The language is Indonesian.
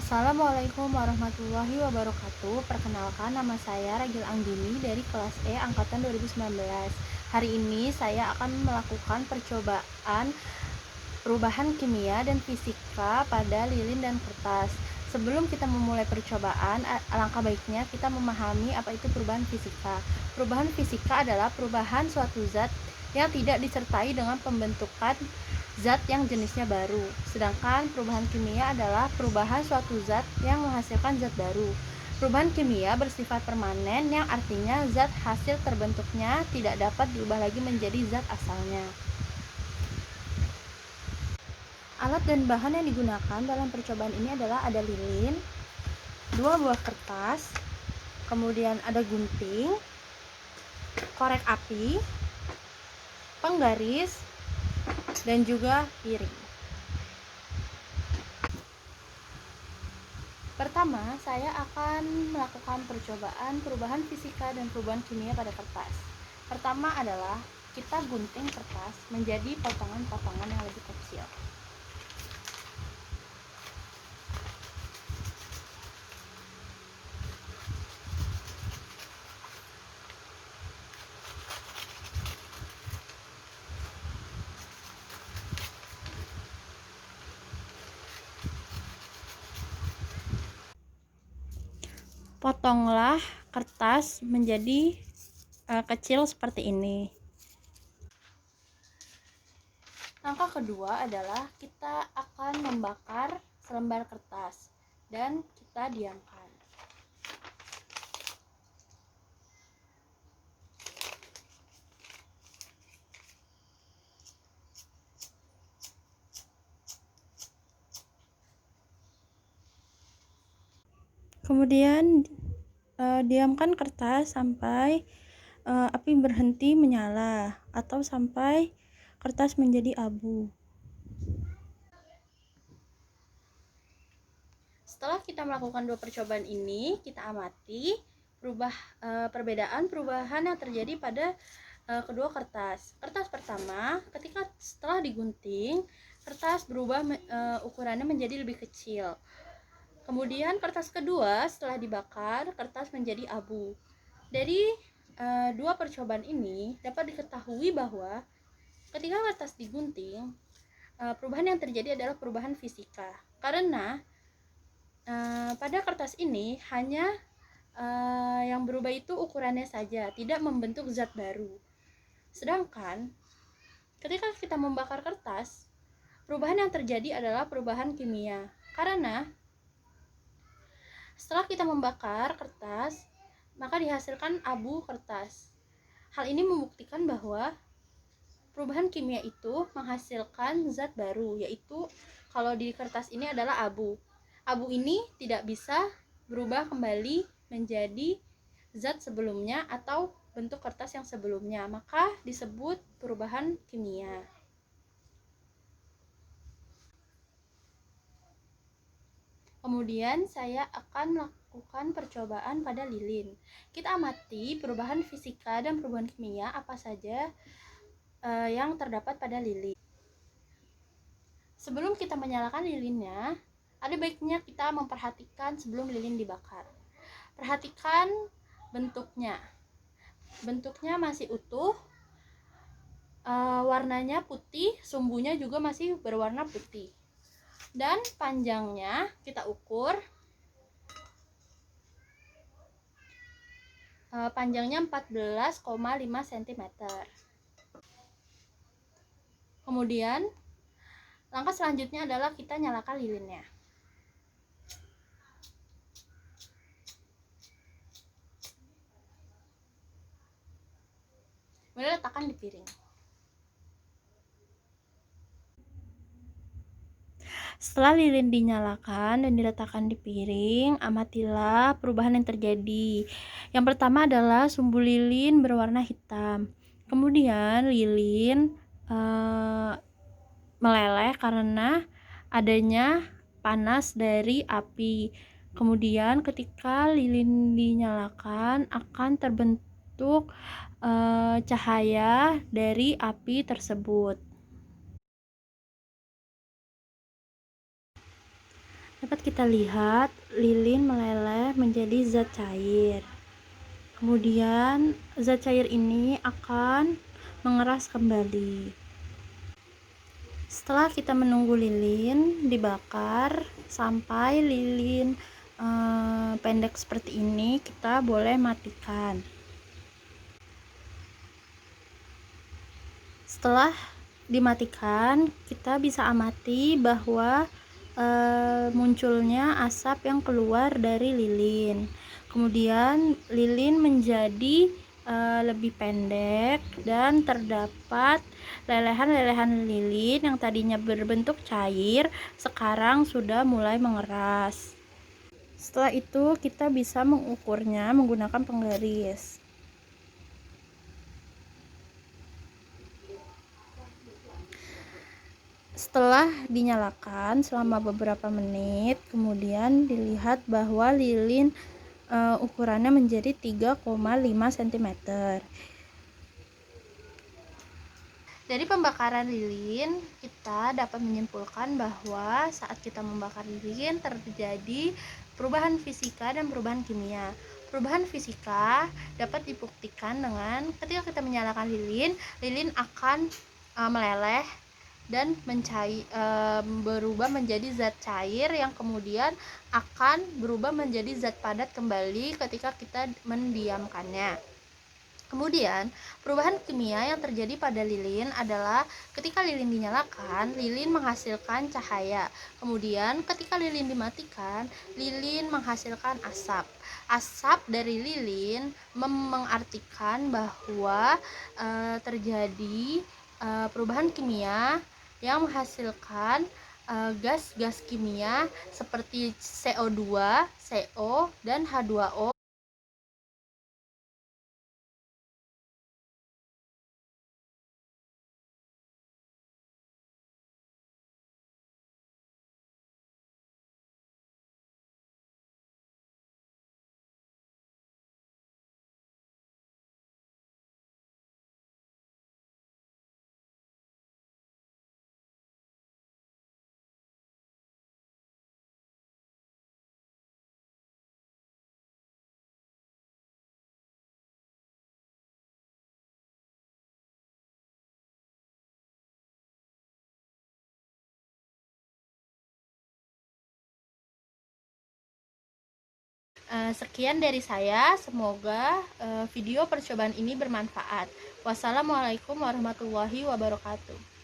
Assalamualaikum warahmatullahi wabarakatuh. Perkenalkan, nama saya Ragil Anggini dari kelas E angkatan 2019. Hari ini saya akan melakukan percobaan perubahan kimia dan fisika pada lilin dan kertas. Sebelum kita memulai percobaan, alangkah baiknya kita memahami apa itu perubahan fisika. Perubahan fisika adalah perubahan suatu zat yang tidak disertai dengan pembentukan zat yang jenisnya baru. Sedangkan perubahan kimia adalah perubahan suatu zat yang menghasilkan zat baru. Perubahan kimia bersifat permanen, yang artinya zat hasil terbentuknya tidak dapat diubah lagi menjadi zat asalnya. Alat dan bahan yang digunakan dalam percobaan ini adalah ada lilin, 2 buah kertas, kemudian ada gunting, korek api, penggaris, dan juga piring. Pertama, saya akan melakukan percobaan perubahan fisika dan perubahan kimia pada kertas. Pertama adalah kita gunting kertas menjadi potongan-potongan yang lebih kecil. Potonglah kertas menjadi kecil seperti ini. Langkah kedua adalah kita akan membakar selembar kertas dan kita diamkan. Kemudian diamkan kertas sampai api berhenti menyala atau sampai kertas menjadi abu. Setelah kita melakukan 2 percobaan ini, kita amati perbedaan perubahan yang terjadi pada kedua kertas. Kertas pertama, ketika setelah digunting, kertas berubah ukurannya menjadi lebih kecil. Kemudian kertas kedua setelah dibakar, kertas menjadi abu. Dari 2 percobaan ini dapat diketahui bahwa ketika kertas digunting, perubahan yang terjadi adalah perubahan fisika. Karena pada kertas ini hanya yang berubah itu ukurannya saja, tidak membentuk zat baru. Sedangkan ketika kita membakar kertas, perubahan yang terjadi adalah perubahan kimia. Karena setelah kita membakar kertas, maka dihasilkan abu kertas. Hal ini membuktikan bahwa perubahan kimia itu menghasilkan zat baru, yaitu kalau di kertas ini adalah abu. Abu ini tidak bisa berubah kembali menjadi zat sebelumnya atau bentuk kertas yang sebelumnya, maka disebut perubahan kimia. Kemudian saya akan melakukan percobaan pada lilin. Kita amati perubahan fisika dan perubahan kimia apa saja yang terdapat pada lilin. Sebelum kita menyalakan lilinnya, ada baiknya kita memperhatikan sebelum lilin dibakar. Perhatikan bentuknya. Bentuknya masih utuh, warnanya putih, sumbunya juga masih berwarna putih. Dan panjangnya kita ukur, panjangnya 14,5 cm. Kemudian langkah selanjutnya adalah kita nyalakan lilinnya. Kemudian letakkan di piring. Setelah lilin dinyalakan dan diletakkan di piring, amatilah perubahan yang terjadi. Yang pertama adalah sumbu lilin berwarna hitam. Kemudian lilin meleleh karena adanya panas dari api. Kemudian ketika lilin dinyalakan akan terbentuk cahaya dari api tersebut. Dapat kita lihat lilin meleleh menjadi zat cair. Kemudian zat cair ini akan mengeras kembali. Setelah kita menunggu lilin dibakar sampai lilin pendek seperti ini, kita boleh matikan. Setelah dimatikan, kita bisa amati bahwa munculnya asap yang keluar dari lilin. Kemudian lilin menjadi lebih pendek dan terdapat lelehan-lelehan lilin yang tadinya berbentuk cair sekarang sudah mulai mengeras. Setelah itu kita bisa mengukurnya menggunakan penggaris. Setelah dinyalakan selama beberapa menit, kemudian dilihat bahwa lilin ukurannya menjadi 3,5 cm. Dari pembakaran lilin, kita dapat menyimpulkan bahwa saat kita membakar lilin terjadi perubahan fisika dan perubahan kimia. Perubahan fisika dapat dibuktikan dengan ketika kita menyalakan lilin, lilin akan meleleh dan berubah menjadi zat cair yang kemudian akan berubah menjadi zat padat kembali ketika kita mendiamkannya. Kemudian, perubahan kimia yang terjadi pada lilin adalah ketika lilin dinyalakan, lilin menghasilkan cahaya. Kemudian, ketika lilin dimatikan, lilin menghasilkan asap. Asap dari lilin mengartikan bahwa terjadi perubahan kimia yang menghasilkan gas-gas kimia seperti CO2, CO, dan H2O. Sekian dari saya, semoga video percobaan ini bermanfaat. Wassalamualaikum warahmatullahi wabarakatuh.